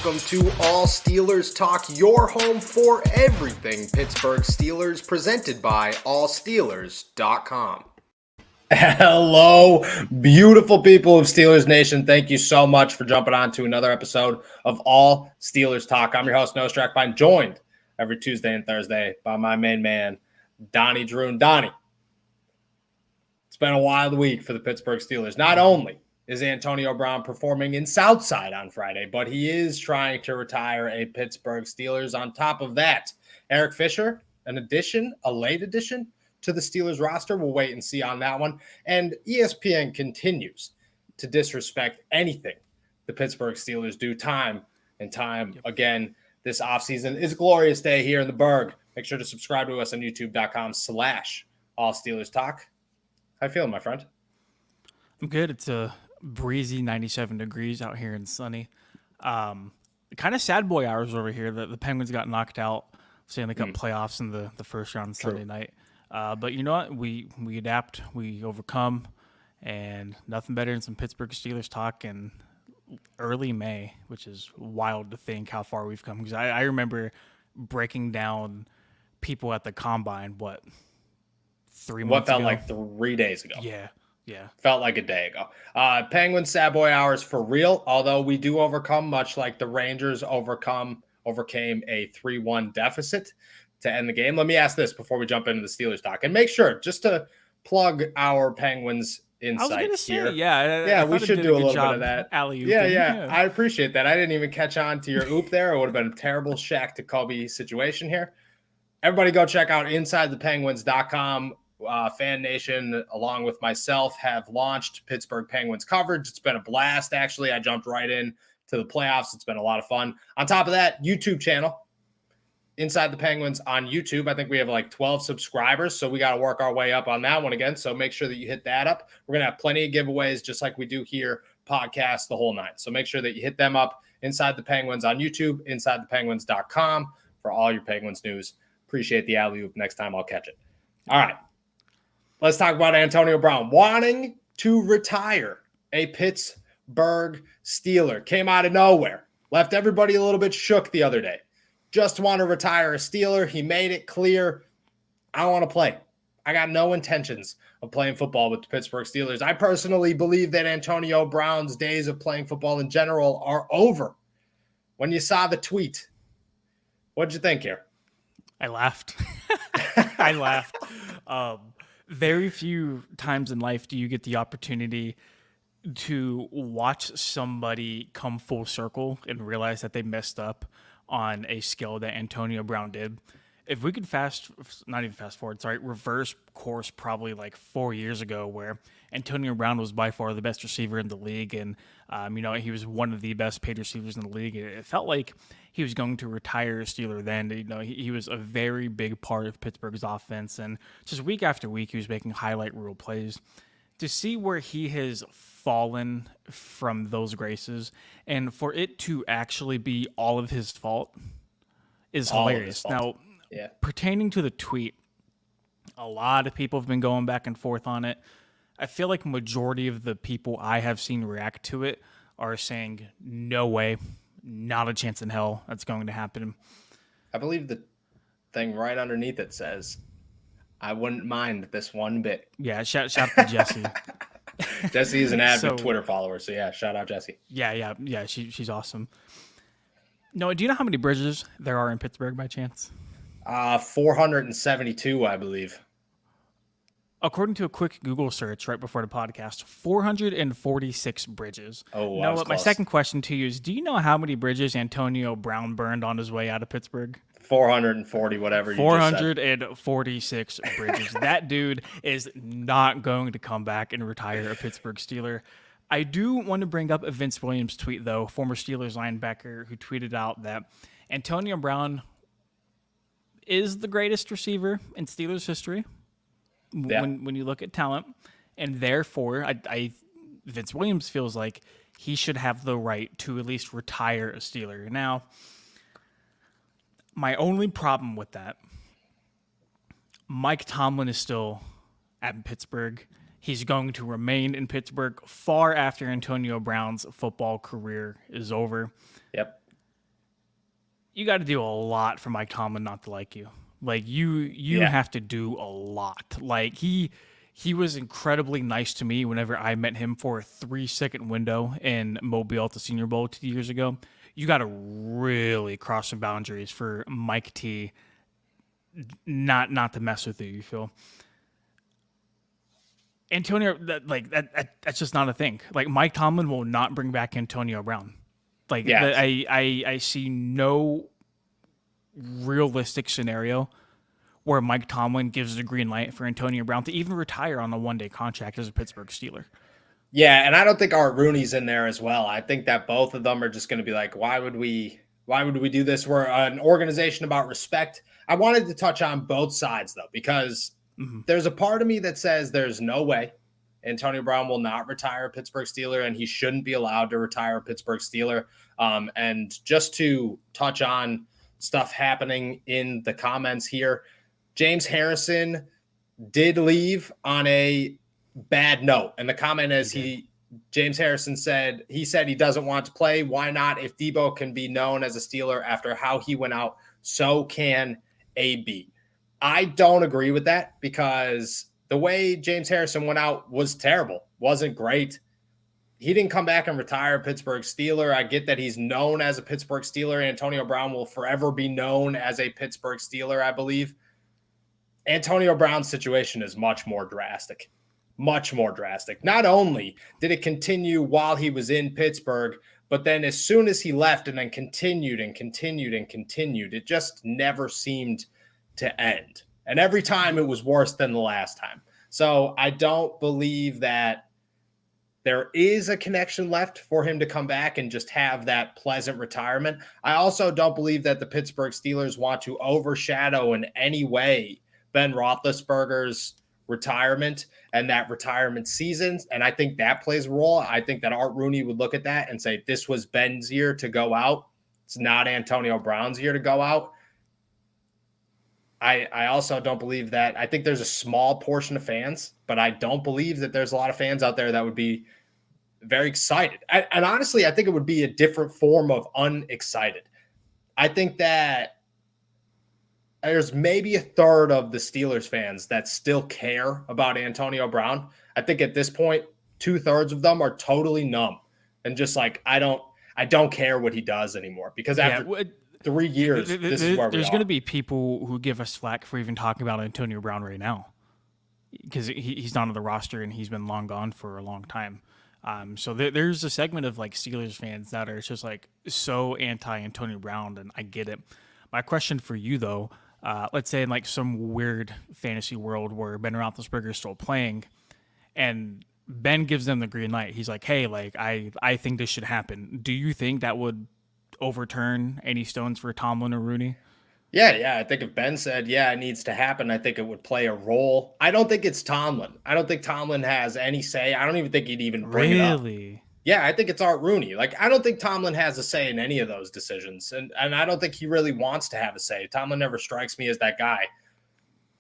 welcome to All Steelers Talk, your home for everything Pittsburgh Steelers, presented by allsteelers.com. Hello, beautiful people of Steelers Nation. Thank you so much for jumping on to another episode of All Steelers Talk. I'm your host, Noah Strackbine, joined every Tuesday and Thursday by my main man, Donnie Drew. And Donnie, it's been a wild week for the Pittsburgh Steelers. Not only is Antonio Brown performing in Southside on Friday, but he is trying to retire a Pittsburgh Steelers. On top of that, Eric Fisher, a late addition to the Steelers roster. We'll wait and see on that one. And ESPN continues to disrespect anything the Pittsburgh Steelers do time and time again this offseason. It's a glorious day here in the Burgh. Make sure to subscribe to us on youtube.com/allsteelerstalk. How you feeling, my friend? I'm good. It's a breezy 97 degrees out here and sunny. Kind of sad boy hours over here. The Penguins got knocked out Stanley Cup playoffs in the first round Sunday night. But you know what? We adapt, we overcome, and nothing better than some Pittsburgh Steelers talk in early May, which is wild to think how far we've come. Because I remember breaking down people at the Combine, 3 months ago? What felt like 3 days ago. Yeah. Felt like a day ago. Penguin sad boy hours for real, although we do overcome, much like the Rangers overcame a 3-1 deficit to end the game. Let me ask this before we jump into the Steelers talk, and make sure just to plug our Penguins insights here. We should do a little bit of that. Alley-oop. Yeah, I appreciate that. I didn't even catch on to your oop there. It would have been a terrible Shaq to Kobe situation here. Everybody go check out InsideThePenguins.com. Fan Nation, along with myself, have launched Pittsburgh Penguins coverage. It's been a blast, actually. I jumped right in to the playoffs. It's been a lot of fun. On top of that, YouTube channel, Inside the Penguins on YouTube. I think we have like 12 subscribers, so we got to work our way up on that one again. So make sure that you hit that up. We're going to have plenty of giveaways, just like we do here, podcasts, the whole nine. So make sure that you hit them up. Inside the Penguins on YouTube, InsideThePenguins.com for all your Penguins news. Appreciate the alley-oop. Next time I'll catch it. All right. Let's talk about Antonio Brown wanting to retire a Pittsburgh Steeler. Came out of nowhere. Left everybody a little bit shook the other day. Just want to retire a Steeler. He made it clear, I want to play. I got no intentions of playing football with the Pittsburgh Steelers. I personally believe that Antonio Brown's days of playing football in general are over. When you saw the tweet, what'd you think here? I laughed. Very few times in life do you get the opportunity to watch somebody come full circle and realize that they messed up on a skill that Antonio Brown did. If we could reverse course probably like 4 years ago, where Antonio Brown was by far the best receiver in the league, and he was one of the best paid receivers in the league. It felt like he was going to retire a Steeler then. He was a very big part of Pittsburgh's offense, and just week after week, he was making highlight reel plays. To see where he has fallen from those graces, and for it to actually be all of his fault is hilarious. Now, pertaining to the tweet, a lot of people have been going back and forth on it. I feel like majority of the people I have seen react to it are saying, no way, not a chance in hell that's going to happen. I believe the thing right underneath it says, I wouldn't mind this one bit. Yeah, shout out to Jesse. Jesse is an avid Twitter follower, so yeah, shout out Jesse. Yeah, she's awesome. No, do you know how many bridges there are in Pittsburgh by chance? 472, I believe. According to a quick Google search right before the podcast, 446 bridges. Oh, now, my second question to you is, do you know how many bridges Antonio Brown burned on his way out of Pittsburgh? 440, whatever you 446 bridges. That dude is not going to come back and retire a Pittsburgh Steeler. I do want to bring up a Vince Williams tweet, though, former Steelers linebacker, who tweeted out that Antonio Brown is the greatest receiver in Steelers history when you look at talent, and therefore Vince Williams feels like he should have the right to at least retire a Steeler. Now, my only problem with that, Mike Tomlin is still at Pittsburgh. He's going to remain in Pittsburgh far after Antonio Brown's football career is over. Yep. you got to do a lot for Mike Tomlin not to like you. Like you Yeah. have to do a lot. Like he was incredibly nice to me whenever I met him for a 3-second window in Mobile at the Senior Bowl 2 years ago. You got to really cross some boundaries for Mike T not to mess with you. You feel Antonio that's just not a thing. Like Mike Tomlin will not bring back Antonio Brown. Like Yeah. I see no realistic scenario where Mike Tomlin gives the green light for Antonio Brown to even retire on a 1-day contract as a Pittsburgh Steeler. Yeah, and I don't think Art Rooney's in there as well. I think that both of them are just going to be like, why would we do this? We're an organization about respect. I wanted to touch on both sides though, because there's a part of me that says there's no way Antonio Brown will not retire a Pittsburgh Steeler, and he shouldn't be allowed to retire a Pittsburgh Steeler. And just to touch on stuff happening in the comments here, James Harrison did leave on a bad note. And the comment is James Harrison said he doesn't want to play. Why not? If Debo can be known as a Steeler after how he went out, so can AB. I don't agree with that because the way James Harrison went out was terrible. Wasn't great. He didn't come back and retire a Pittsburgh Steeler. I get that he's known as a Pittsburgh Steeler. Antonio Brown will forever be known as a Pittsburgh Steeler, I believe. Antonio Brown's situation is much more drastic. Much more drastic. Not only did it continue while he was in Pittsburgh, but then as soon as he left and then continued and continued and continued, it just never seemed to end. And every time it was worse than the last time. So I don't believe that there is a connection left for him to come back and just have that pleasant retirement. I also don't believe that the Pittsburgh Steelers want to overshadow in any way Ben Roethlisberger's retirement and that retirement season. And I think that plays a role. I think that Art Rooney would look at that and say, this was Ben's year to go out. It's not Antonio Brown's year to go out. I also don't believe that. I think there's a small portion of fans, but I don't believe that there's a lot of fans out there that would be very excited. And honestly, I think it would be a different form of unexcited. I think that there's maybe a third of the Steelers fans that still care about Antonio Brown. I think at this point, 2/3 of them are totally numb and just like, I don't care what he does anymore because after 3 years, this is where we are. There's going to be people who give us flack for even talking about Antonio Brown right now because he's not on the roster and he's been long gone for a long time. So there's a segment of like Steelers fans that are just like so anti Antonio Brown, and I get it. My question for you though, let's say in like some weird fantasy world where Ben Roethlisberger is still playing, and Ben gives them the green light. He's like, "Hey, like I think this should happen." Do you think that would overturn any stones for Tomlin or Rooney? Yeah. I think if Ben said, yeah, it needs to happen, I think it would play a role. I don't think it's Tomlin. I don't think Tomlin has any say. I don't even think he'd even bring it up. Really? Yeah, I think it's Art Rooney. Like, I don't think Tomlin has a say in any of those decisions. And I don't think he really wants to have a say. Tomlin never strikes me as that guy.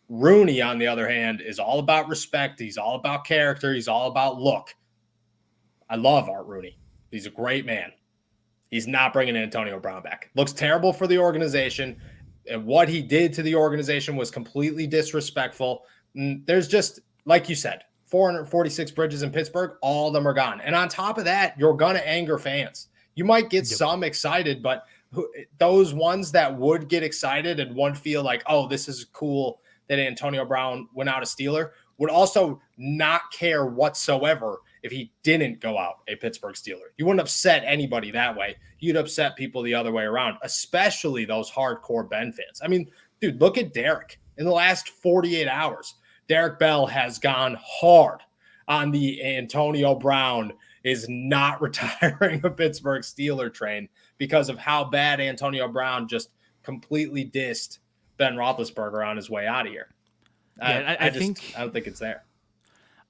Rooney, on the other hand, is all about respect. He's all about character. He's all about look. I love Art Rooney. He's a great man. He's not bringing Antonio Brown back. Looks terrible for the organization. And what he did to the organization was completely disrespectful. There's just, like you said, 446 bridges in Pittsburgh, all of them are gone. And on top of that, you're going to anger fans. You might get some excited, but those ones that would get excited and would feel like, oh, this is cool that Antonio Brown went out a Steeler, would also not care whatsoever if he didn't go out a Pittsburgh Steeler. You wouldn't upset anybody that way. You'd upset people the other way around, especially those hardcore Ben fans. I mean, dude, look at Derek. In the last 48 hours, Derek Bell has gone hard on the Antonio Brown is not retiring a Pittsburgh Steeler train because of how bad Antonio Brown just completely dissed Ben Roethlisberger on his way out of here. Yeah, I don't think it's there.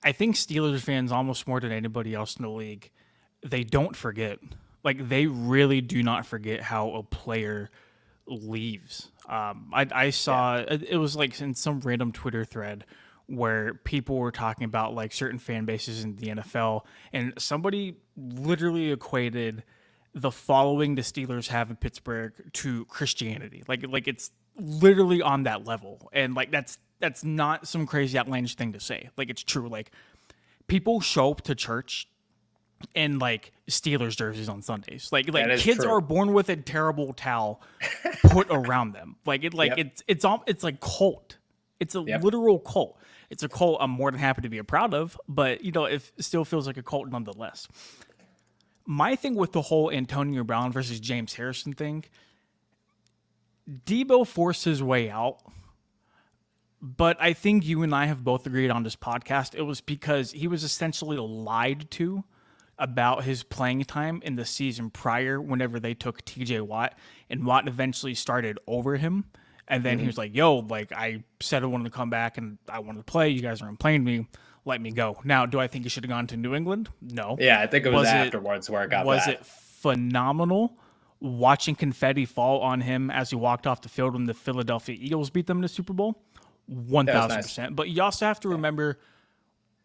I think Steelers fans, almost more than anybody else in the league, they don't forget. Like, they really do not forget how a player leaves. I saw, it was like in some random Twitter thread where people were talking about like certain fan bases in the NFL, and somebody literally equated the following the Steelers have in Pittsburgh to Christianity. Like it's literally on that level. And like that's not some crazy outlandish thing to say. Like it's true. Like people show up to church in like Steelers jerseys on Sundays. Like kids true. are born with a terrible towel put around them. Like it's like cult. It's a literal cult. It's a cult I'm more than happy to be a proud of, but it still feels like a cult nonetheless. My thing with the whole Antonio Brown versus James Harrison thing, Debo forced his way out, but I think you and I have both agreed on this podcast it was because he was essentially lied to about his playing time in the season prior whenever they took TJ Watt, and Watt eventually started over him. And then he was like, yo, like I said I wanted to come back and I wanted to play. You guys aren't playing me. Let me go. Now, do I think he should have gone to New England? No. Yeah, I think it was afterwards where it got bad. Was it phenomenal watching confetti fall on him as he walked off the field when the Philadelphia Eagles beat them in the Super Bowl? 1,000%. Nice. But you also have to remember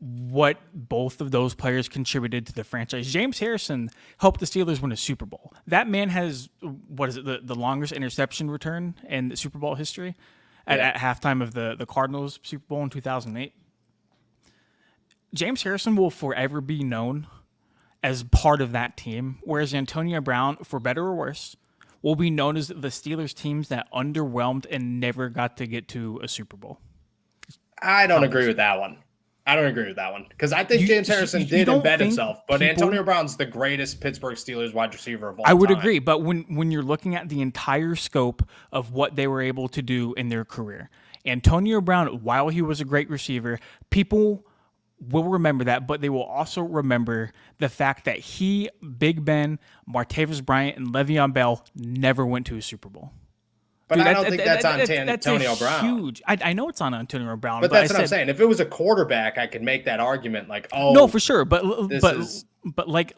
what both of those players contributed to the franchise. James Harrison helped the Steelers win a Super Bowl. That man has, the longest interception return in the Super Bowl history at halftime of the Cardinals Super Bowl in 2008. James Harrison will forever be known as part of that team, whereas Antonio Brown, for better or worse, will be known as the Steelers teams that underwhelmed and never got to get to a Super Bowl. I don't agree with that one. Because I think James Harrison did embed himself, but Antonio Brown's the greatest Pittsburgh Steelers wide receiver of all time. I would agree, but when you're looking at the entire scope of what they were able to do in their career, Antonio Brown, while he was a great receiver, people will remember that, but they will also remember the fact that he, Big Ben, Martavis Bryant, and Le'Veon Bell never went to a Super Bowl. But I don't think that's on Antonio Brown. Huge. I know it's on Antonio Brown. But that's what I'm saying. If it was a quarterback, I could make that argument like, oh. No, for sure. But like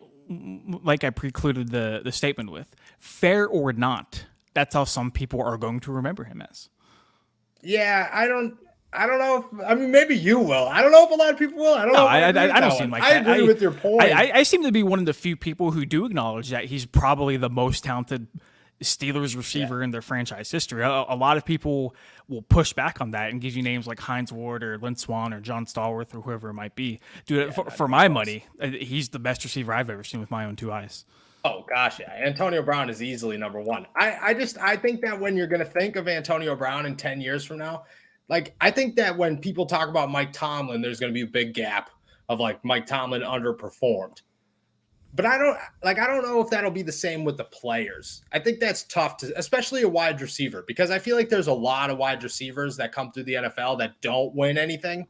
I precluded the statement with, fair or not, that's how some people are going to remember him as. Yeah, I don't know. Maybe you will. I don't know if a lot of people will. I don't seem like that. I agree with your point. I seem to be one of the few people who do acknowledge that he's probably the most talented Steelers receiver in their franchise history. A lot of people will push back on that and give you names like Hines Ward or Lynn Swann or John Stallworth or whoever it might be. Dude, for my money, he's the best receiver I've ever seen with my own two eyes. Oh gosh, yeah. Antonio Brown is easily number one. I think that when you're going to think of Antonio Brown in 10 years from now, like I think that when people talk about Mike Tomlin, there's going to be a big gap of like Mike Tomlin underperformed. But I don't know if that'll be the same with the players. I think that's tough to, especially a wide receiver, because I feel like there's a lot of wide receivers that come through the NFL that don't win anything,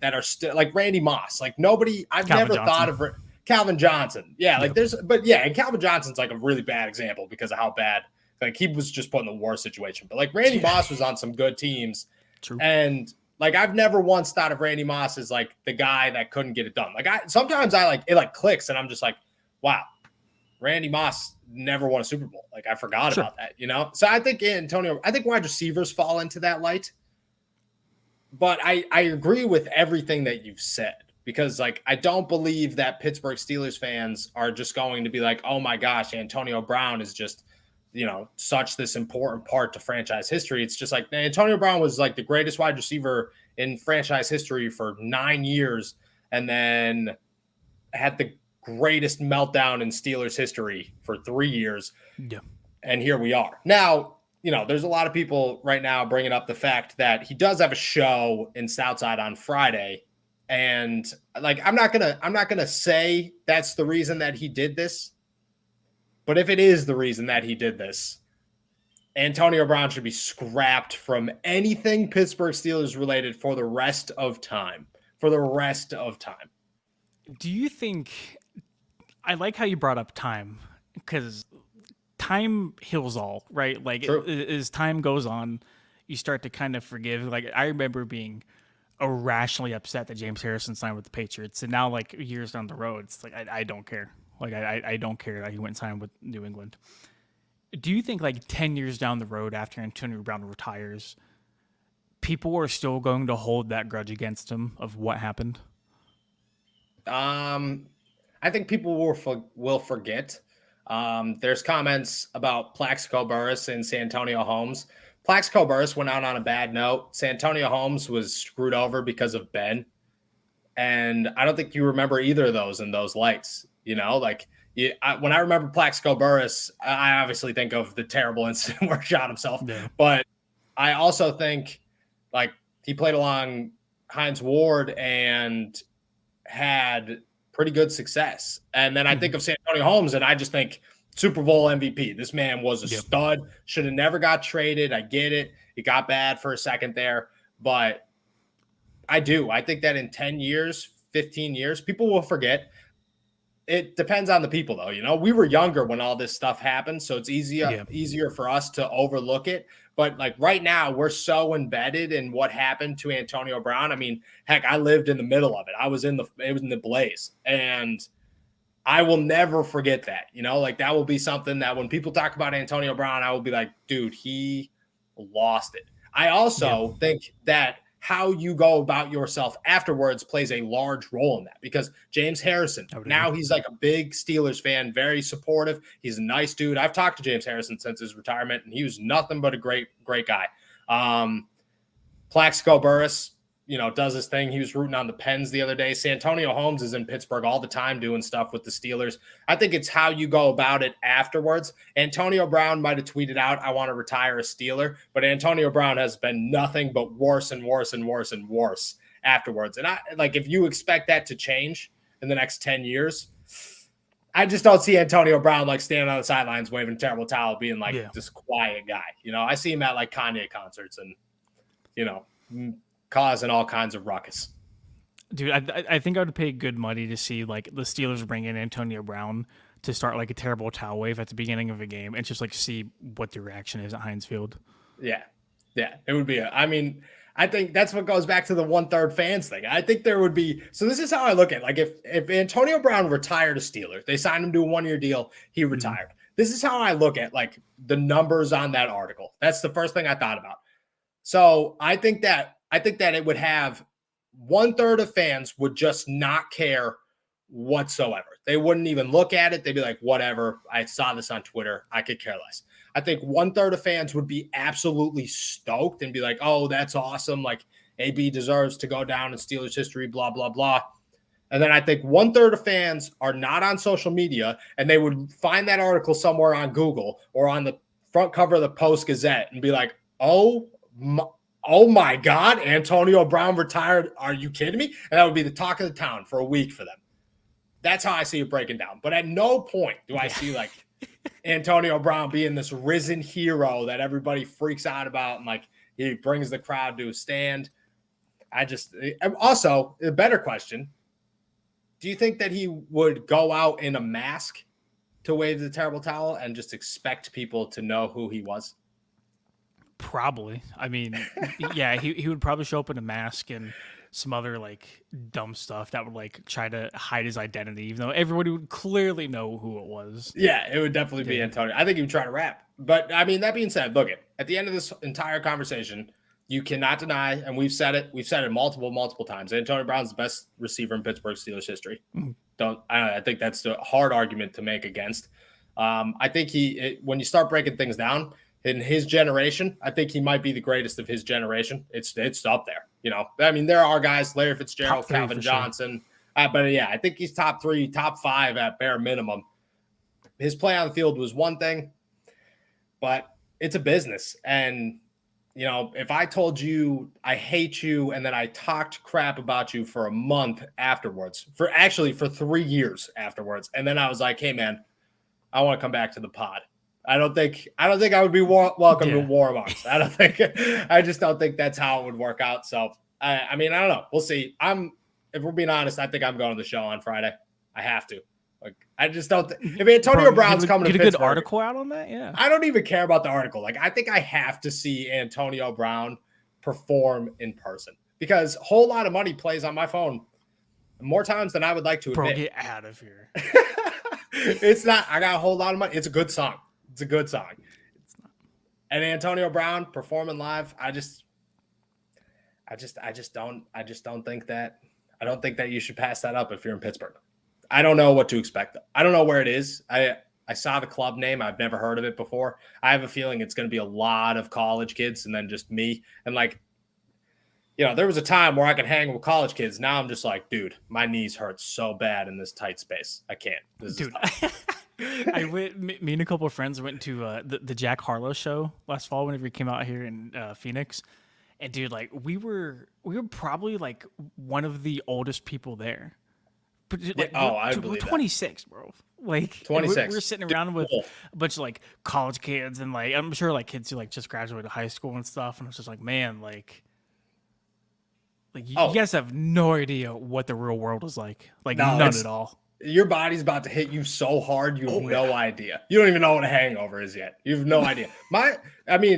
that are still like Randy Moss. Like nobody, I've never thought of Calvin Johnson. Yeah, like and Calvin Johnson's like a really bad example because of how bad, like he was just put in the worst situation. But like Randy Moss was on some good teams. True. And like I've never once thought of Randy Moss as like the guy that couldn't get it done. Like sometimes it clicks and I'm just like, wow, Randy Moss never won a Super Bowl. Like I forgot about that, So I think wide receivers fall into that light. But I agree with everything that you've said, because like I don't believe that Pittsburgh Steelers fans are just going to be like, oh my gosh, Antonio Brown is just, such this important part to franchise history. It's just like Antonio Brown was like the greatest wide receiver in franchise history for 9 years, and then had the greatest meltdown in Steelers history for 3 years. Yeah. And here we are. Now, there's a lot of people right now bringing up the fact that he does have a show in Southside on Friday. And like, I'm not going to say that's the reason that he did this. But if it is the reason that he did this, Antonio Brown should be scrapped from anything Pittsburgh Steelers related for the rest of time. Do you think, I like how you brought up time, because time heals all, right? Like as time goes on, you start to kind of forgive. Like I remember being irrationally upset that James Harrison signed with the Patriots, and now like years down the road, it's like I don't care. Like I don't care that he went and signed with New England. Do you think like 10 years down the road after Antonio Brown retires, people are still going to hold that grudge against him of what happened? I think people will forget. There's comments about Plaxico Burress and Santonio Holmes. Plaxico Burress went out on a bad note. Santonio Holmes was screwed over because of Ben. And I don't think you remember either of those in those lights. When I remember Plaxico Burress, I obviously think of the terrible incident where he shot himself. Yeah. But I also think he played along Hines Ward and had pretty good success. And then I think of Santonio Holmes, and I just think Super Bowl MVP. This man was a stud. Should have never got traded. I get it. He got bad for a second there. But I think that in 10 years, 15 years, people will forget. It depends on the people, though. We were younger when all this stuff happened, so it's easier for us to overlook it. But right now, we're so embedded in what happened to Antonio Brown. I mean, heck, I lived in the middle of it. It was in the blaze, and I will never forget that. That will be something that when people talk about Antonio Brown, I will be like, dude, he lost it. I also think that how you go about yourself afterwards plays a large role in that, because James Harrison, now he's a big Steelers fan, very supportive. He's a nice dude. I've talked to James Harrison since his retirement, and he was nothing but a great guy. Plaxico Burress, does his thing. He was rooting on the Pens the other day. Santonio Holmes is in Pittsburgh all the time doing stuff with the Steelers. I think it's how you go about it afterwards. Antonio Brown might have tweeted out, I want to retire a Steeler, but Antonio Brown has been nothing but worse and worse and worse and worse afterwards. And if you expect that to change in the next 10 years, I just don't see Antonio Brown standing on the sidelines waving a terrible towel, being this quiet guy. I see him at Kanye concerts and, causing all kinds of ruckus. Dude, I think I would pay good money to see the Steelers bring in Antonio Brown to start a terrible towel wave at the beginning of a game and just see what the reaction is at Heinz Field. Yeah, it would be. I think that's what goes back to the 1/3 fans thing. I think there would be. So this is how I look at it. If Antonio Brown retired a Steeler, they signed him to a 1-year deal, he retired. This is how I look at the numbers on that article. That's the first thing I thought about. So I think that it would have 1/3 of fans would just not care whatsoever. They wouldn't even look at it. They'd be like, whatever. I saw this on Twitter. I could care less. I think 1/3 of fans would be absolutely stoked and be like, oh, that's awesome. AB deserves to go down in Steelers history, blah, blah, blah. And then I think 1/3 of fans are not on social media, and they would find that article somewhere on Google or on the front cover of the Post-Gazette and be like, oh my God, Antonio Brown retired. Are you kidding me? And that would be the talk of the town for a week for them. That's how I see it breaking down. But at no point do I see Antonio Brown being this risen hero that everybody freaks out about and he brings the crowd to a stand. Also, a better question. Do you think that he would go out in a mask to wave the terrible towel and just expect people to know who he was? Probably. I mean, yeah, he would probably show up in a mask and some other dumb stuff that would try to hide his identity, even though everybody would clearly know who it was. Yeah, it would definitely be Antonio. I think he would try to rap. But I mean, that being said, look, at the end of this entire conversation, you cannot deny, and we've said it multiple times, Antonio Brown's the best receiver in Pittsburgh Steelers history. I think that's a hard argument to make against. I think when you start breaking things down, in his generation, I think he might be the greatest of his generation. It's up there. I mean, there are guys, Larry Fitzgerald, Calvin Johnson. Sure. But yeah, I think he's top 3, top 5 at bare minimum. His play on the field was one thing, but it's a business. And, if I told you I hate you and then I talked crap about you for a month afterwards, for 3 years afterwards, and then I was like, hey, man, I want to come back to the pod. I don't think I would be welcome to War Amongst. I just don't think that's how it would work out. So, I mean, I don't know. We'll see. If we're being honest, I think I'm going to the show on Friday. I have to. I just don't. If Antonio Brown's coming to Pittsburgh, get a good article out on that. Yeah. I don't even care about the article. I think I have to see Antonio Brown perform in person, because a whole lot of money plays on my phone more times than I would like to admit. Bro, get out of here. It's not. I got a whole lot of money. It's a good song. It's a good song. It's not. And Antonio Brown performing live, I just don't think that. I don't think that you should pass that up if you're in Pittsburgh. I don't know what to expect. I don't know where it is. I I saw the club name. I've never heard of it before. I have a feeling it's going to be a lot of college kids and then just me. And like, there was a time where I could hang with college kids. Now I'm just like, dude, my knees hurt so bad in this tight space. I can't. Dude, me and a couple of friends went to the Jack Harlow show last fall whenever he came out here in Phoenix. And dude, like we were probably like one of the oldest people there. Like, I believe we're 26, bro. Like 26. We're sitting around with a bunch of like college kids and like I'm sure like kids who like just graduated high school and stuff. And I was just like, man, like you guys have no idea what the real world is like. Like none at all. Your body's about to hit you so hard, you have no idea. You don't even know what a hangover is yet. You have no idea.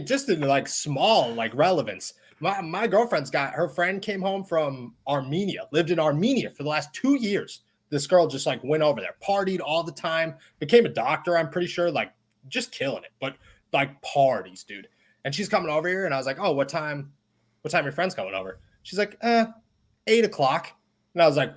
Just in like small like relevance. My girlfriend's her friend came home from Armenia, lived in Armenia for the last 2 years. This girl just like went over there, partied all the time, became a doctor, I'm pretty sure, like just killing it, but like parties, dude. And she's coming over here and I was like, oh, what time your friend's coming over? She's like, 8:00. And I was like,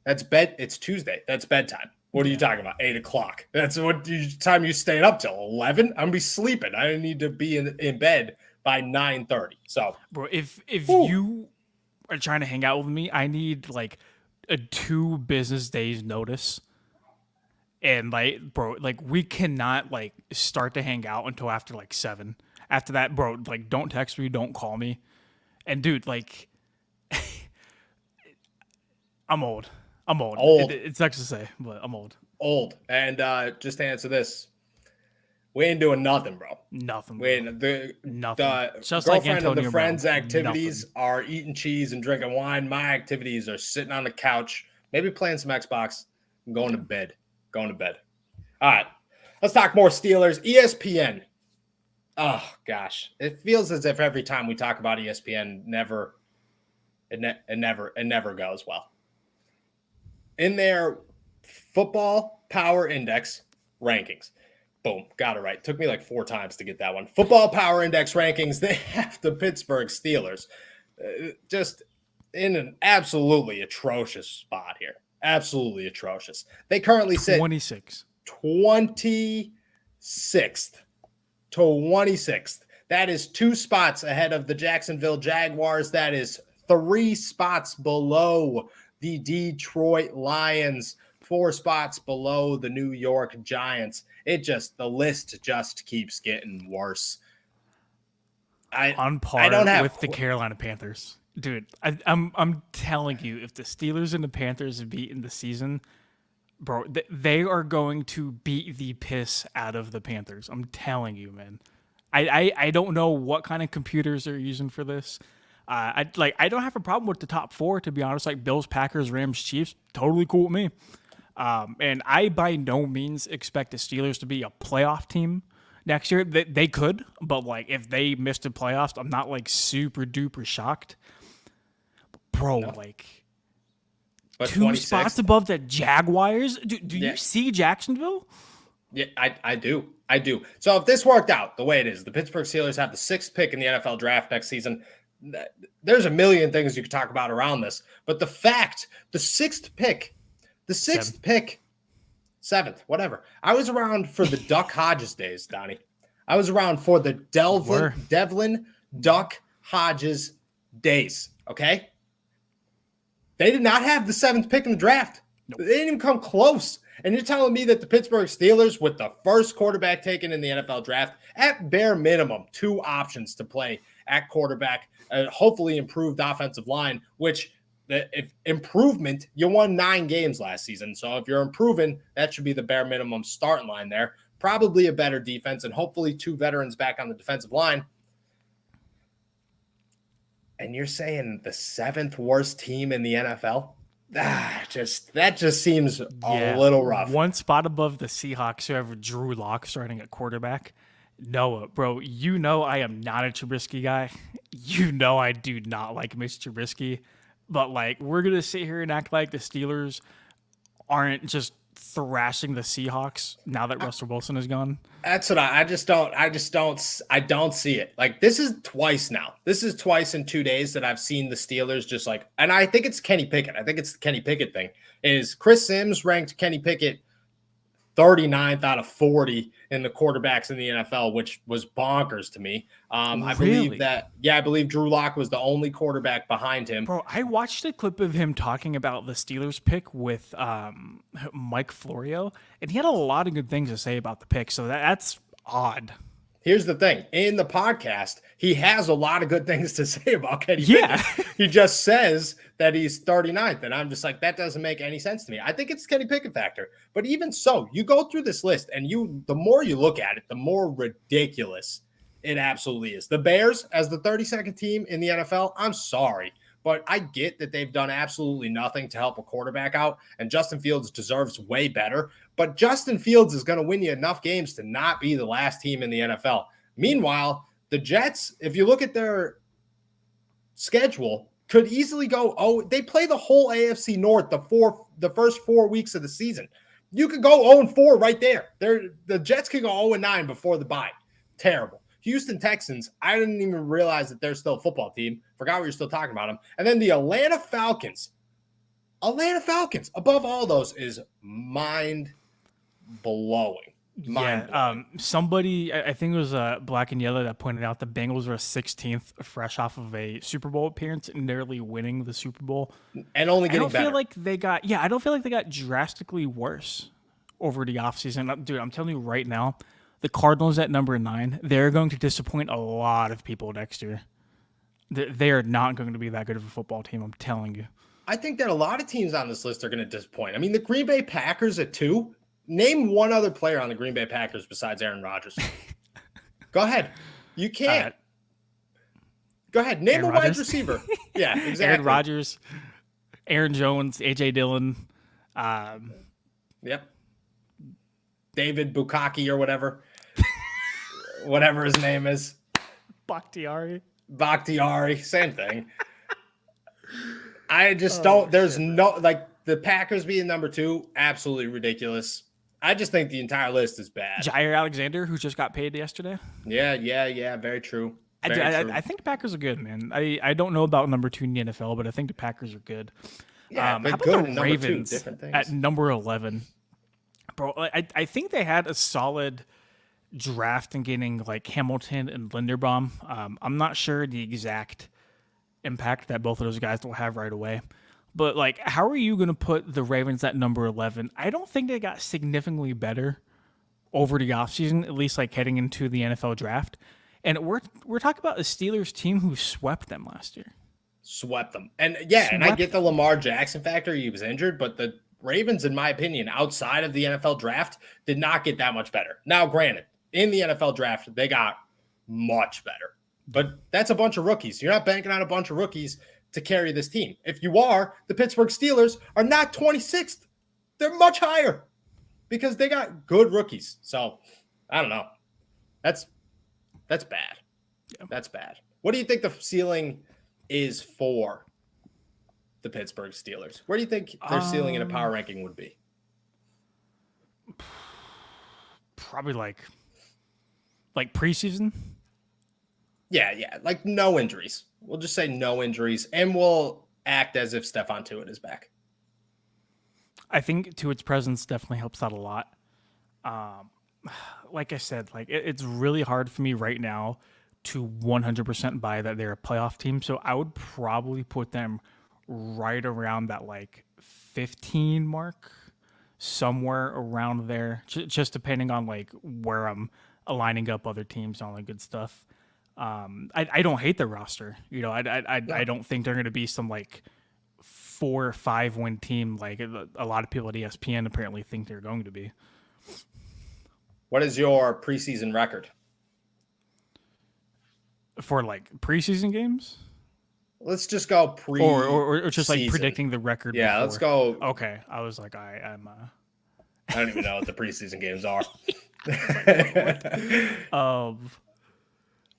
that's bed. It's Tuesday. That's bedtime. What are you talking about? 8:00. That's what time you stayed up till 11. I'm gonna be sleeping. I need to be in bed by 9:30. So, bro, if you are trying to hang out with me, I need like a 2 business days notice. And like, bro, like we cannot like start to hang out until after like 7. After that, bro, like don't text me, don't call me. And dude, like I'm old. It sucks to say, but I'm old. And just to answer this, we ain't doing nothing, bro. Nothing. Nothing. Just like Antonio and the friends' Brown. activities Nothing. are eating cheese and drinking wine. My activities are sitting on the couch, maybe playing some Xbox, and going to bed. All right. Let's talk more Steelers. ESPN. Oh, gosh. It feels as if every time we talk about ESPN, it never goes well. In their football power index rankings. Boom, got it right. Took me like 4 times to get that one. Football power index rankings, they have the Pittsburgh Steelers just in an absolutely atrocious spot here. Absolutely atrocious. They currently sit 26th. 26th. That is 2 spots ahead of the Jacksonville Jaguars. That is 3 spots below the Detroit Lions, 4 spots below the New York Giants. The list just keeps getting worse. On par with the Carolina Panthers. Dude, I'm telling you, if the Steelers and the Panthers have beaten the season, bro, they are going to beat the piss out of the Panthers. I'm telling you, man. I don't know what kind of computers they're using for this. I don't have a problem with the top 4, to be honest. Like Bills, Packers, Rams, Chiefs, totally cool with me. And I by no means expect the Steelers to be a playoff team next year. They could, but like if they missed the playoffs, I'm not like super duper shocked. Bro, no. But 2 spots above the Jaguars. Do you see Jacksonville? Yeah, I do. So if this worked out the way it is, the Pittsburgh Steelers have the 6th pick in the NFL draft next season. There's a million things you could talk about around this, but the 6th pick, 7th, whatever. I was around for the Duck Hodges days, Donnie. I was around for the Devlin Duck Hodges days, okay? They did not have the 7th pick in the draft. Nope. They didn't even come close. And you're telling me that the Pittsburgh Steelers, with the first quarterback taken in the NFL draft, at bare minimum, 2 options to play at quarterback, hopefully improved offensive line, which if improvement, you won 9 games last season. So if you're improving, that should be the bare minimum starting line there. Probably a better defense and hopefully 2 veterans back on the defensive line. And you're saying the 7th worst team in the NFL? That just seems a little rough. 1 spot above the Seahawks, who have Drew Lock starting at quarterback. Noah, bro, you know I am not a Trubisky guy. You know I do not like Mitch Trubisky. But, like, we're going to sit here and act like the Steelers aren't just thrashing the Seahawks now that Russell Wilson is gone. That's what I don't see it. Like, this is twice now. This is twice in 2 days that I've seen the Steelers just like, and I think it's Kenny Pickett. I think it's the Kenny Pickett thing. Is Chris Sims ranked Kenny Pickett 39th out of 40 in the quarterbacks in the NFL, which was bonkers to me. I believe I believe Drew Lock was the only quarterback behind him. Bro, I watched a clip of him talking about the Steelers pick with Mike Florio, and he had a lot of good things to say about the pick, so that's odd. Here's the thing. In the podcast, he has a lot of good things to say about Kenny Yeah. Pickett. He just says that he's 39th, and I'm just like, that doesn't make any sense to me. I think it's Kenny Pickett factor. But even so, you go through this list, and the more you look at it, the more ridiculous it absolutely is. The Bears, as the 32nd team in the NFL, I'm sorry, but I get that they've done absolutely nothing to help a quarterback out, and Justin Fields deserves way better. But Justin Fields is going to win you enough games to not be the last team in the NFL. Meanwhile, the Jets, if you look at their schedule, could easily go, they play the whole AFC North the first 4 weeks of the season. You could go 0-4 right there. The Jets could go 0-9 before the bye. Terrible. Houston Texans, I didn't even realize that they're still a football team. Forgot we were still talking about them. And then the Atlanta Falcons. Above all those is mind-blowing. Somebody, I think it was Black and Yellow, that pointed out the Bengals were 16th fresh off of a Super Bowl appearance, nearly winning the Super Bowl. And only getting better. I don't feel like they got drastically worse over the offseason. Dude, I'm telling you right now, the Cardinals at number 9, they're going to disappoint a lot of people next year. They are not going to be that good of a football team, I'm telling you. I think that a lot of teams on this list are going to disappoint. I mean, the Green Bay Packers at 2. Name one other player on the Green Bay Packers besides Aaron Rodgers. Go ahead. You can't. Go ahead. Name Aaron a wide receiver. Yeah, exactly. Aaron Rodgers, Aaron Jones, A.J. Dillon. Yep. David Bukaki or whatever. Whatever his name is. Bakhtiari. Same thing. I just don't. There's no, like, the Packers being number 2, absolutely ridiculous. I just think the entire list is bad. Jair Alexander, who just got paid yesterday. Yeah. Very true. I think the Packers are good, man. I don't know about number 2 in the NFL, but I think the Packers are good. Yeah, how about good the Ravens at number 11? Bro, I think they had a solid draft in getting like Hamilton and Linderbaum. I'm not sure the exact impact that both of those guys will have right away. But, like, how are you going to put the Ravens at number 11? I don't think they got significantly better over the offseason, at least, like, heading into the NFL draft. And we're talking about a Steelers team who swept them last year. Swept them. And, and I get the Lamar Jackson factor. He was injured. But the Ravens, in my opinion, outside of the NFL draft, did not get that much better. Now, granted, in the NFL draft, they got much better. But that's a bunch of rookies. You're not banking on a bunch of rookies to carry this team. If you are, the Pittsburgh Steelers are not 26th. They're much higher because they got good rookies. So, I don't know. That's bad. Yeah. That's bad. What do you think the ceiling is for the Pittsburgh Steelers? Where do you think their ceiling in a power ranking would be? Probably like preseason. Yeah. Like no injuries. We'll just say no injuries, and we'll act as if Stephon Tuitt is back. I think Tuitt's presence definitely helps out a lot. Like I said, like it's really hard for me right now to 100% buy that they're a playoff team. So I would probably put them right around that like 15 mark, somewhere around there, just depending on like where I'm aligning up other teams and all that good stuff. I don't hate their roster. You know, I don't think they're going to be some like 4 or 5 win team like a lot of people at ESPN apparently think they're going to be. What is your preseason record for like preseason games? Let's just go pre or just like predicting the record. Yeah, before. Let's go. Okay, I was like, I'm. I don't even know what the preseason games are.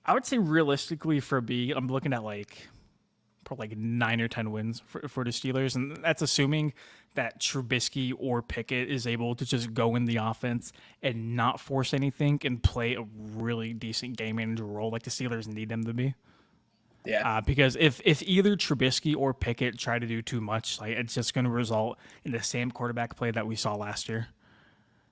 I would say realistically for B, I'm looking at probably 9 or 10 wins for the Steelers, and that's assuming that Trubisky or Pickett is able to just go in the offense and not force anything and play a really decent game manager role like the Steelers need them to be. Yeah. Because if either Trubisky or Pickett try to do too much, like it's just going to result in the same quarterback play that we saw last year.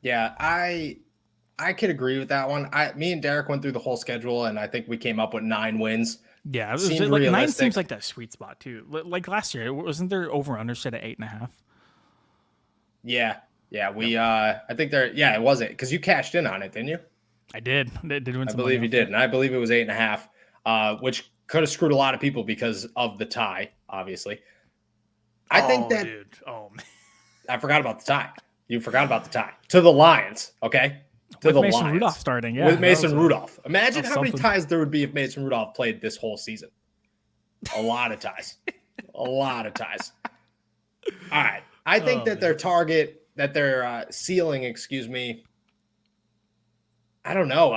Yeah, I could agree with that one. Me and Derek went through the whole schedule, and I think we came up with 9 wins. Yeah, it was Seemed like 9 realistic. seems like that sweet spot too. Like last year, wasn't there over under set at 8.5? Yeah, yeah. Yep. I think there. Yeah, it wasn't because you cashed in on it, didn't you? I did. Did win I some believe money you off did, that. and I believe it was 8.5, which could have screwed a lot of people because of the tie. Obviously, I think Oh, that dude. Oh, man. I forgot about the tie. You forgot about the tie to the Lions. Okay, to With the Mason Lions Rudolph starting, yeah, with Mason Rudolph. that Imagine was how many something. ties there would be if Mason Rudolph played this whole season. A lot of ties. A lot of ties. All right. I think Oh, that man. their ceiling, excuse me. I don't know.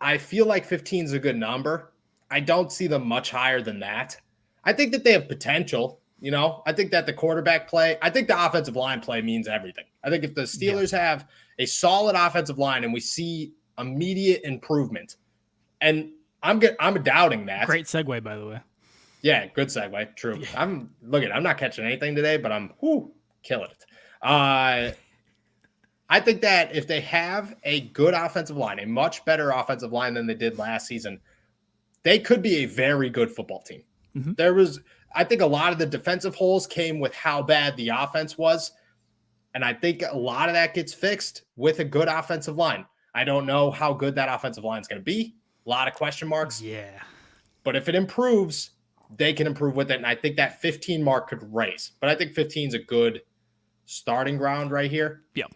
I feel like 15 is a good number. I don't see them much higher than that. I think that they have potential. I think that the quarterback play, I think the offensive line play means everything. I think if the Yeah. Steelers have a solid offensive line and we see immediate improvement, and I'm doubting that. Great segue, by the way. Yeah, good segue. True. Yeah. I'm not catching anything today, but I'm killing it. I think that if they have a good offensive line, a much better offensive line than they did last season, they could be a very good football team. Mm-hmm. I think a lot of the defensive holes came with how bad the offense was. And I think a lot of that gets fixed with a good offensive line. I don't know how good that offensive line is going to be. A lot of question marks. Yeah. But if it improves, they can improve with it. And I think that 15 mark could raise. But I think 15 is a good starting ground right here. Yep.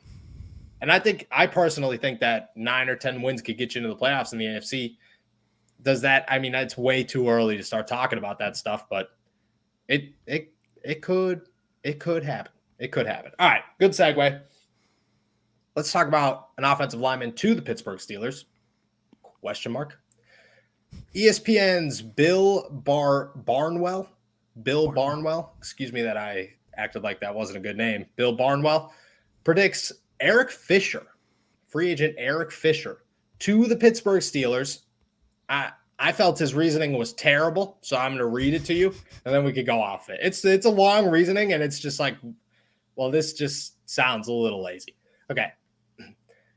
And I personally think that 9 or 10 wins could get you into the playoffs in the NFC. Does that? I mean, it's way too early to start talking about that stuff, but it could happen. It could happen. All right, good segue. Let's talk about an offensive lineman to the Pittsburgh Steelers. Question mark. ESPN's Bill Barnwell. Excuse me that I acted like that wasn't a good name. Bill Barnwell predicts Eric Fisher, free agent Eric Fisher, to the Pittsburgh Steelers. I felt his reasoning was terrible, so I'm going to read it to you, and then we could go off it. It's a long reasoning, and it's just like, well, this just sounds a little lazy. Okay.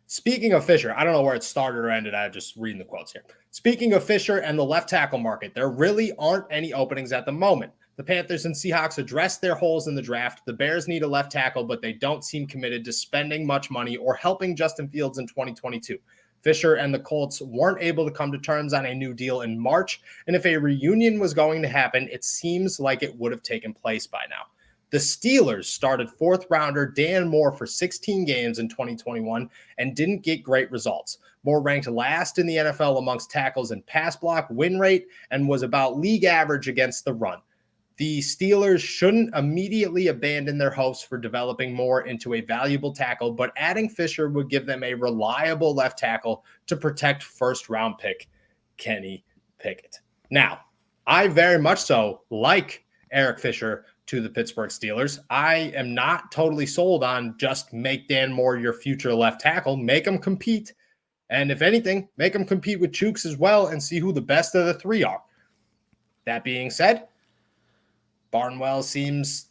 Speaking of Fisher, I don't know where it started or ended. I'm just reading the quotes here. Speaking of Fisher and the left tackle market, there really aren't any openings at the moment. The Panthers and Seahawks addressed their holes in the draft. The Bears need a left tackle, but they don't seem committed to spending much money or helping Justin Fields in 2022. Fisher and the Colts weren't able to come to terms on a new deal in March, and if a reunion was going to happen, it seems like it would have taken place by now. The Steelers started fourth-rounder Dan Moore for 16 games in 2021 and didn't get great results. Moore ranked last in the NFL amongst tackles in pass block, win rate, and was about league average against the run. The Steelers shouldn't immediately abandon their hopes for developing Moore into a valuable tackle, but adding Fisher would give them a reliable left tackle to protect first-round pick Kenny Pickett. Now, I very much so like Eric Fisher to the Pittsburgh Steelers. I am not totally sold on just make Dan Moore your future left tackle. Make him compete. And if anything, make him compete with Chooks as well and see who the best of the three are. That being said, Barnwell seems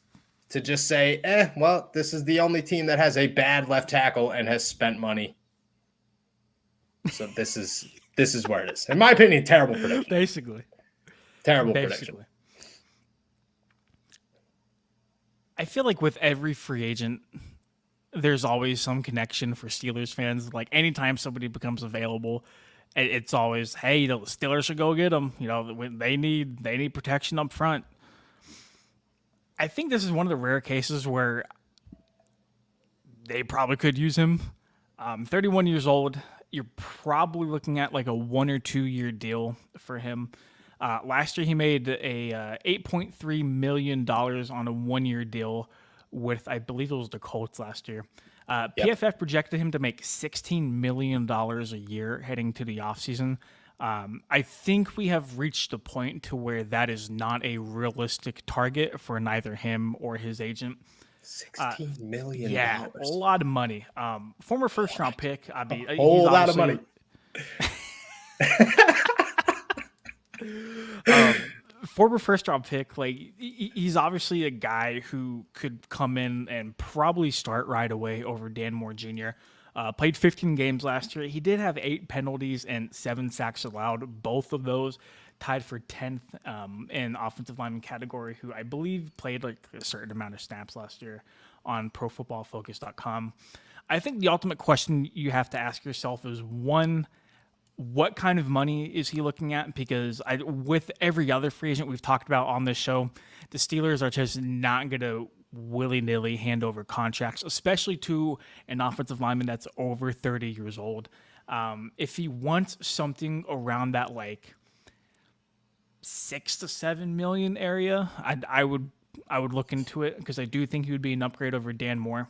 to just say, well, this is the only team that has a bad left tackle and has spent money. So this is where it is. In my opinion, terrible prediction. Basically. Prediction. I feel like with every free agent, there's always some connection for Steelers fans. Like anytime somebody becomes available, it's always, hey, the Steelers should go get them. They need protection up front. I think this is one of the rare cases where they probably could use him. 31 years old. You're probably looking at like a 1 or 2 year deal for him. Last year, he made a $8.3 million on a 1 year deal with, I believe it was the Colts last year. PFF projected him to make $16 million a year heading to the offseason. I think we have reached a point to where that is not a realistic target for neither him or his agent. $16 million. Yeah, a lot of money. Former first-round pick. I mean, a whole lot of money. Former first-round pick. Like he's obviously a guy who could come in and probably start right away over Dan Moore Jr. Played 15 games last year. He did have 8 penalties and 7 sacks allowed. Both of those tied for 10th in offensive lineman category, who I believe played like a certain amount of snaps last year on ProFootballFocus.com. I think the ultimate question you have to ask yourself is, one, what kind of money is he looking at? Because with every other free agent we've talked about on this show, the Steelers are just not going to willy-nilly hand over contracts, especially to an offensive lineman that's over 30 years old. If he wants something around that like 6 to 7 million area, I would look into it, because I do think he would be an upgrade over Dan Moore.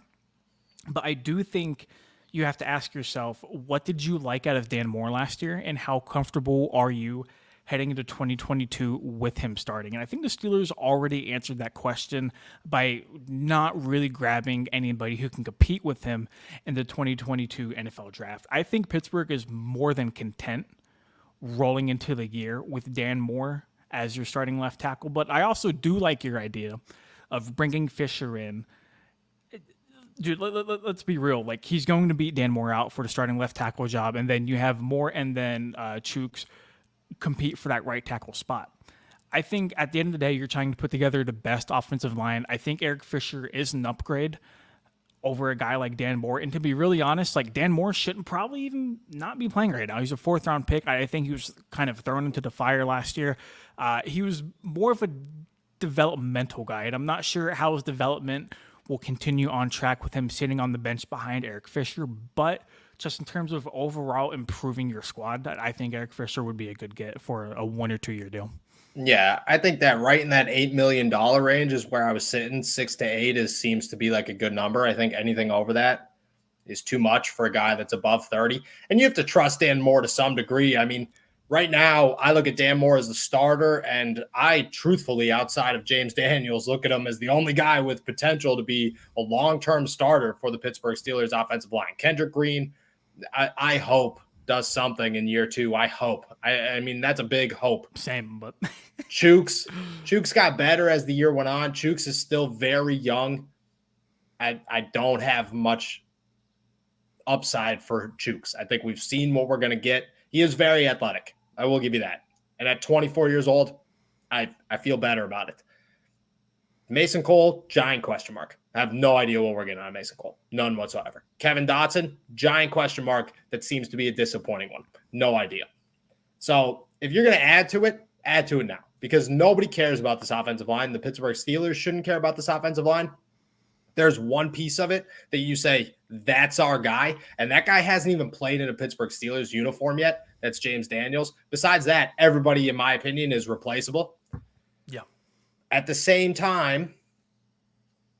But I do think you have to ask yourself, what did you like out of Dan Moore last year, and how comfortable are you heading into 2022 with him starting? And I think the Steelers already answered that question by not really grabbing anybody who can compete with him in the 2022 NFL draft. I think Pittsburgh is more than content rolling into the year with Dan Moore as your starting left tackle. But I also do like your idea of bringing Fisher in. Dude, let's be real. Like, he's going to beat Dan Moore out for the starting left tackle job, and then you have Moore and then Chooks compete for that right tackle spot. I think at the end of the day, you're trying to put together the best offensive line. I think Eric Fisher is an upgrade over a guy like Dan Moore. And to be really honest, like, Dan Moore shouldn't probably even not be playing right now. He's a 4th-round pick. I think he was kind of thrown into the fire last year. He was more of a developmental guy, and I'm not sure how his development will continue on track with him sitting on the bench behind Eric Fisher. But just in terms of overall improving your squad, I think Eric Fisher would be a good get for a 1 or 2 year deal. Yeah, I think that right in that $8 million range is where I was sitting. 6 to 8 seems to be like a good number. I think anything over that is too much for a guy that's above 30. And you have to trust Dan Moore to some degree. I mean, right now, I look at Dan Moore as the starter, and I truthfully, outside of James Daniels, look at him as the only guy with potential to be a long-term starter for the Pittsburgh Steelers offensive line. Kendrick Green, I hope, does something in year 2. I hope. I mean, that's a big hope. Same, but Chooks got better as the year went on. Chooks is still very young. I don't have much upside for Chooks. I think we've seen what we're going to get. He is very athletic. I will give you that. And at 24 years old, I feel better about it. Mason Cole, giant question mark. I have no idea what we're getting on Mason Cole. None whatsoever. Kevin Dotson, giant question mark that seems to be a disappointing one. No idea. So if you're going to add to it now, because nobody cares about this offensive line. The Pittsburgh Steelers shouldn't care about this offensive line. There's one piece of it that you say, that's our guy, and that guy hasn't even played in a Pittsburgh Steelers uniform yet. That's James Daniels. Besides that, everybody, in my opinion, is replaceable. Yeah. At the same time,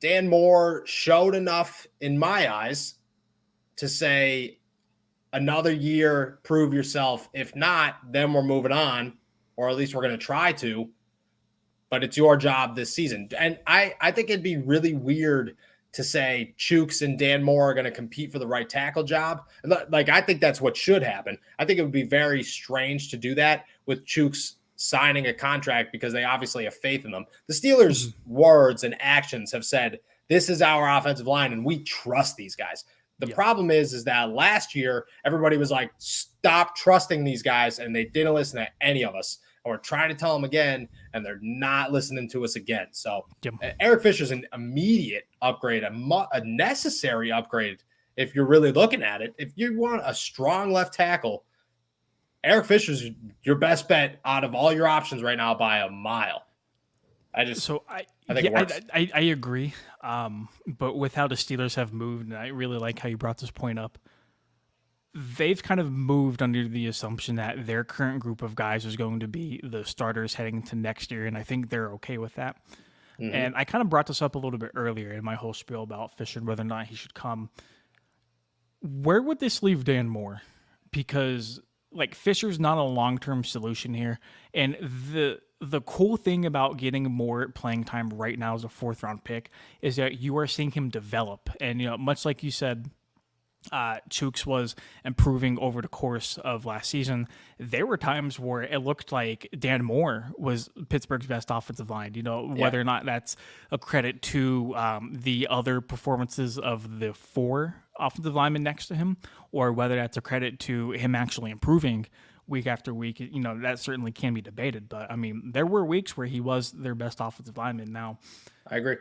Dan Moore showed enough in my eyes to say, another year, prove yourself. If not, then we're moving on, or at least we're going to try to. But it's your job this season. And I think it'd be really weird to say Chooks and Dan Moore are going to compete for the right tackle job. Like, I think that's what should happen. I think it would be very strange to do that with Chooks signing a contract because they obviously have faith in them. The Steelers' words and actions have said, this is our offensive line, and we trust these guys. The problem is that last year, everybody was like, stop trusting these guys, and they didn't listen to any of us. And we're trying to tell them again, and they're not listening to us again. So Eric Fisher's an immediate upgrade, a necessary upgrade if you're really looking at it. If you want a strong left tackle, Eric Fisher's your best bet out of all your options right now by a mile. I think it works. I agree. But with how the Steelers have moved, and I really like how you brought this point up, they've kind of moved under the assumption that their current group of guys is going to be the starters heading into next year, and I think they're okay with that. Mm-hmm. And I kind of brought this up a little bit earlier in my whole spiel about Fisher and whether or not he should come. Where would this leave Dan Moore? Because, like, Fisher's not a long-term solution here, and the cool thing about getting more playing time right now as a 4th-round pick is that you are seeing him develop. And, much like you said, Chooks was improving over the course of last season. There were times where it looked like Dan Moore was Pittsburgh's best offensive line, whether or not that's a credit to the other performances of the 4 offensive lineman next to him, or whether that's a credit to him actually improving week after week. That certainly can be debated. But I mean, there were weeks where he was their best offensive lineman. Now, I agree.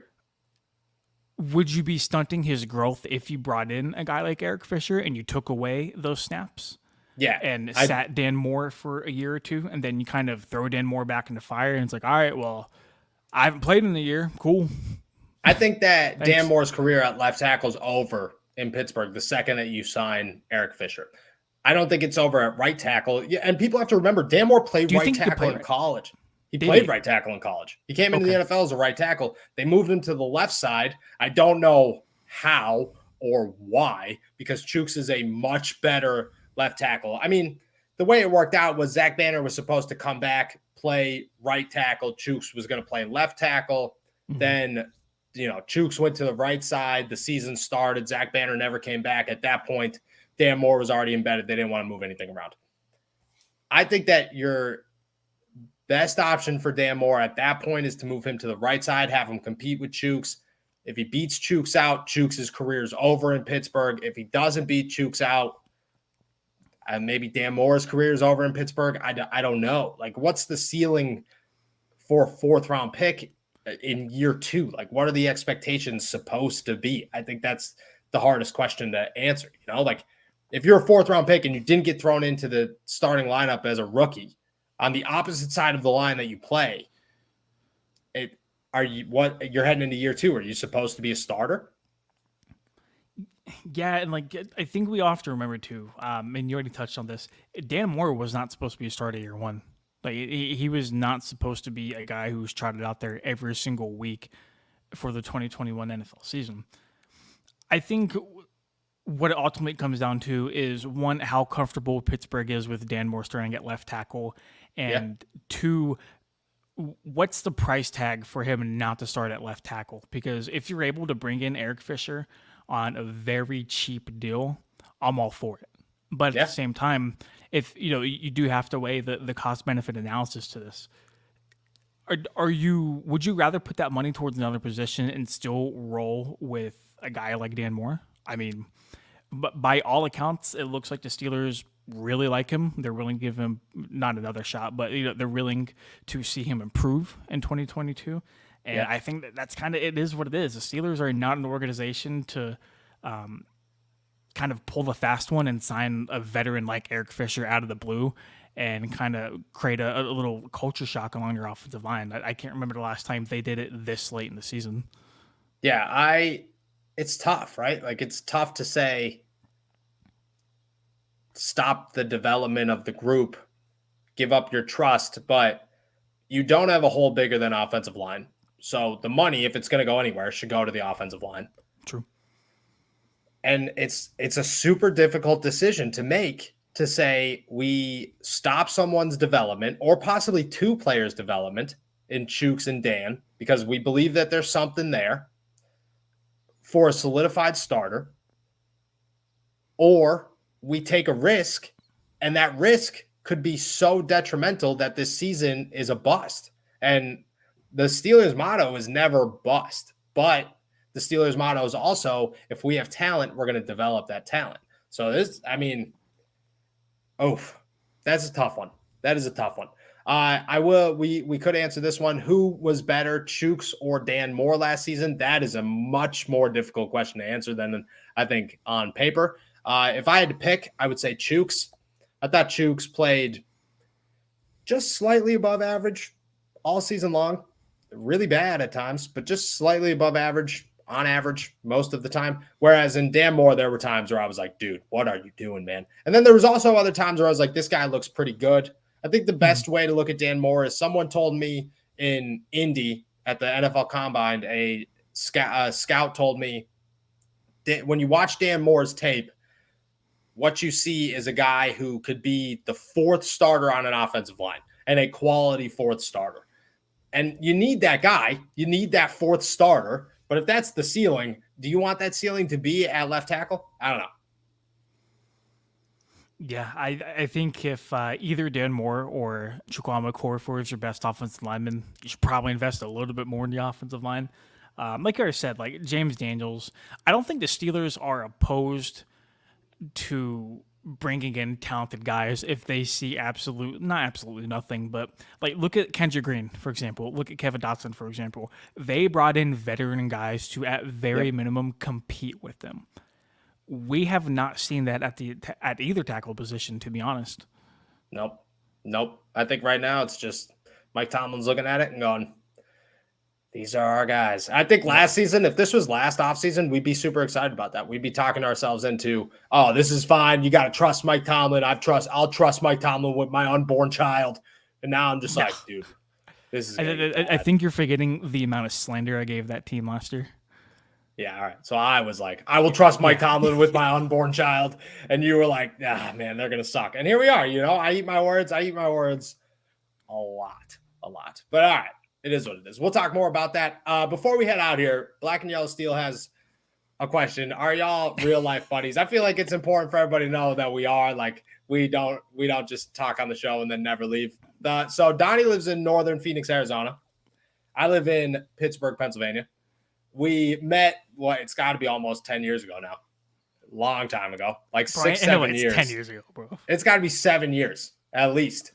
would you be stunting his growth if you brought in a guy like Eric Fisher and you took away those snaps? Yeah. And sat Dan Moore for a year or two, and then you kind of throw Dan Moore back into fire, and it's like, all right, well, I haven't played in a year. Cool. I think that Thanks. Dan Moore's career at left tackle is over in Pittsburgh the second that you sign Eric Fisher. I don't think it's over at right tackle. Yeah, and people have to remember, Dan Moore played right tackle in college. He played right tackle in college. He came into the NFL as a right tackle. They moved him to the left side. I don't know how or why, because Chooks is a much better left tackle. I mean, the way it worked out was Zach Banner was supposed to come back, play right tackle. Chooks was going to play left tackle. Then, Chooks went to the right side. The season started. Zach Banner never came back. At that point, Dan Moore was already embedded. They didn't want to move anything around. I think that your best option for Dan Moore at that point is to move him to the right side, have him compete with Chooks. If he beats Chooks out, Chooks' career is over in Pittsburgh. If he doesn't beat Chooks out, maybe Dan Moore's career is over in Pittsburgh. I don't know. Like, what's the ceiling for a fourth-round pick in year two? Like, what are the expectations supposed to be? I think that's the hardest question to answer. Like, if you're a fourth-round pick and you didn't get thrown into the starting lineup as a rookie on the opposite side of the line that you play, you're heading into year two? Are you supposed to be a starter? Yeah, and I think we all have to remember too, and you already touched on this, Dan Moore was not supposed to be a starter year one. Like, he was not supposed to be a guy who was trotted out there every single week for the 2021 NFL season. I think what it ultimately comes down to is, one, how comfortable Pittsburgh is with Dan Moore starting at left tackle, and two, what's the price tag for him not to start at left tackle? Because if you're able to bring in Eric Fisher on a very cheap deal, I'm all for it. But at the same time, if you do have to weigh the cost benefit analysis to this. Would you rather put that money towards another position and still roll with a guy like Dan Moore? I mean, but by all accounts, it looks like the Steelers really like him. They're willing to give him not another shot, but they're willing to see him improve in 2022. And I think that's kind of, it is what it is. The Steelers are not an organization to kind of pull the fast one and sign a veteran like Eric Fisher out of the blue and kind of create a little culture shock along your offensive line. I can't remember the last time they did it this late in the season. Yeah, it's tough, right? Like, it's tough to say, stop the development of the group, give up your trust, but you don't have a hole bigger than offensive line. So the money, if it's going to go anywhere, should go to the offensive line. True. And it's a super difficult decision to make, to say we stop someone's development, or possibly two players' development in Chooks and Dan, because we believe that there's something there, for a solidified starter, or we take a risk, and that risk could be so detrimental that this season is a bust. And the Steelers' motto is never bust, but the Steelers' motto is also, if we have talent, we're going to develop that talent. So that's a tough one. That is a tough one. We could answer this one. Who was better, Chooks or Dan Moore last season? That is a much more difficult question to answer than I think on paper. If I had to pick, I would say Chooks. I thought Chooks played just slightly above average all season long. Really bad at times, but just slightly above average on average most of the time. Whereas in Dan Moore, there were times where I was like, dude, what are you doing, man? And then there was also other times where I was like, this guy looks pretty good. I think the best way to look at Dan Moore is, someone told me in Indy at the NFL Combine, a scout told me that when you watch Dan Moore's tape, what you see is a guy who could be the fourth starter on an offensive line, and a quality fourth starter. And you need that guy. You need that fourth starter. But if that's the ceiling, do you want that ceiling to be at left tackle? I don't know. Yeah, I think if either Dan Moore or Chukwuma Okorafor is your best offensive lineman, you should probably invest a little bit more in the offensive line. Like I said, like James Daniels, I don't think the Steelers are opposed to bringing in talented guys if they see not absolutely nothing, but like look at Kendrick Green, for example. Look at Kevin Dotson, for example. They brought in veteran guys to, at very minimum, compete with them. We have not seen that at either tackle position, to be honest. Nope. I think right now it's just Mike Tomlin's looking at it and going, these are our guys. I think last season, if this was last offseason, we'd be super excited about that. We'd be talking ourselves into, oh, this is fine. You got to trust Mike Tomlin. I'll trust Mike Tomlin with my unborn child. And now I'm just like, dude, this is I think you're forgetting the amount of slander I gave that team last year. Yeah, all right. So I was like, I will trust Mike Tomlin with my unborn child. And you were like, man, they're going to suck. And here we are. I eat my words a lot. But all right. It is what it is. We'll talk more about that. Before we head out here, Black and Yellow Steel has a question. Are y'all real life buddies? I feel like it's important for everybody to know that we are. Like, we don't just talk on the show and then never leave. So Donnie lives in northern Phoenix, Arizona. I live in Pittsburgh, Pennsylvania. We met, it's got to be almost 10 years ago now. Long time ago. Like 6-7 years. 10 years ago, bro. It's got to be 7 years, at least.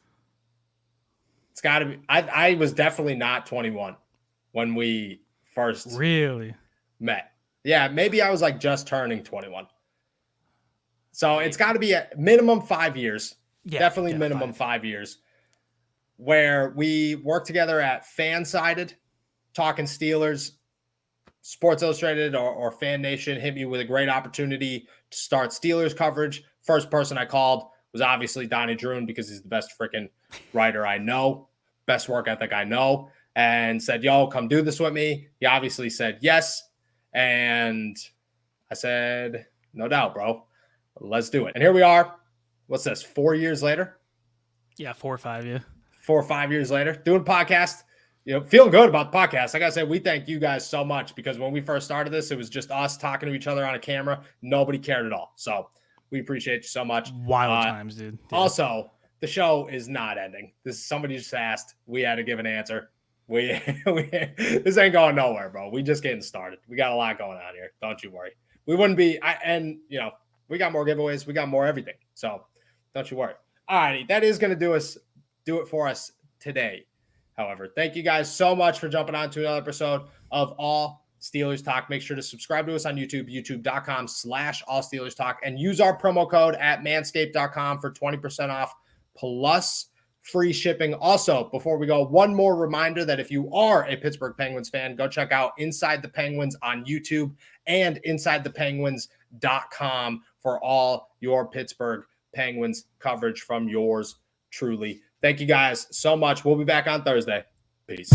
It's got to be. I was definitely not 21 when we first met. Yeah, maybe I was like just turning 21. So it's got to be a minimum 5 years. Yeah, definitely minimum 5 years. Where we worked together at Fansided, talking Steelers. Sports Illustrated or Fan Nation hit me with a great opportunity to start Steelers coverage. First person I called was obviously Donnie Droon because he's the best freaking writer I know, best work ethic I know, and said, yo, come do this with me. He obviously said yes. And I said, no doubt, bro. Let's do it. And here we are. What's this, 4 years later? Yeah, 4 or 5, yeah. 4 or 5 years later, doing a podcast. Feeling good about the podcast. Like I said, we thank you guys so much because when we first started this, it was just us talking to each other on a camera. Nobody cared at all. So we appreciate you so much. Wild times, dude. Yeah. Also, the show is not ending. Somebody just asked. We had to give an answer. This ain't going nowhere, bro. We just getting started. We got a lot going on here. Don't you worry. We wouldn't be. We got more giveaways. We got more everything. So don't you worry. All righty. That is going to do it for us today. However, thank you guys so much for jumping on to another episode of All Steelers Talk. Make sure to subscribe to us on YouTube, youtube.com/All Steelers Talk, and use our promo code at manscaped.com for 20% off plus free shipping. Also, before we go, one more reminder that if you are a Pittsburgh Penguins fan, go check out Inside the Penguins on YouTube and InsideThePenguins.com for all your Pittsburgh Penguins coverage from yours truly. Thank you guys so much. We'll be back on Thursday. Peace.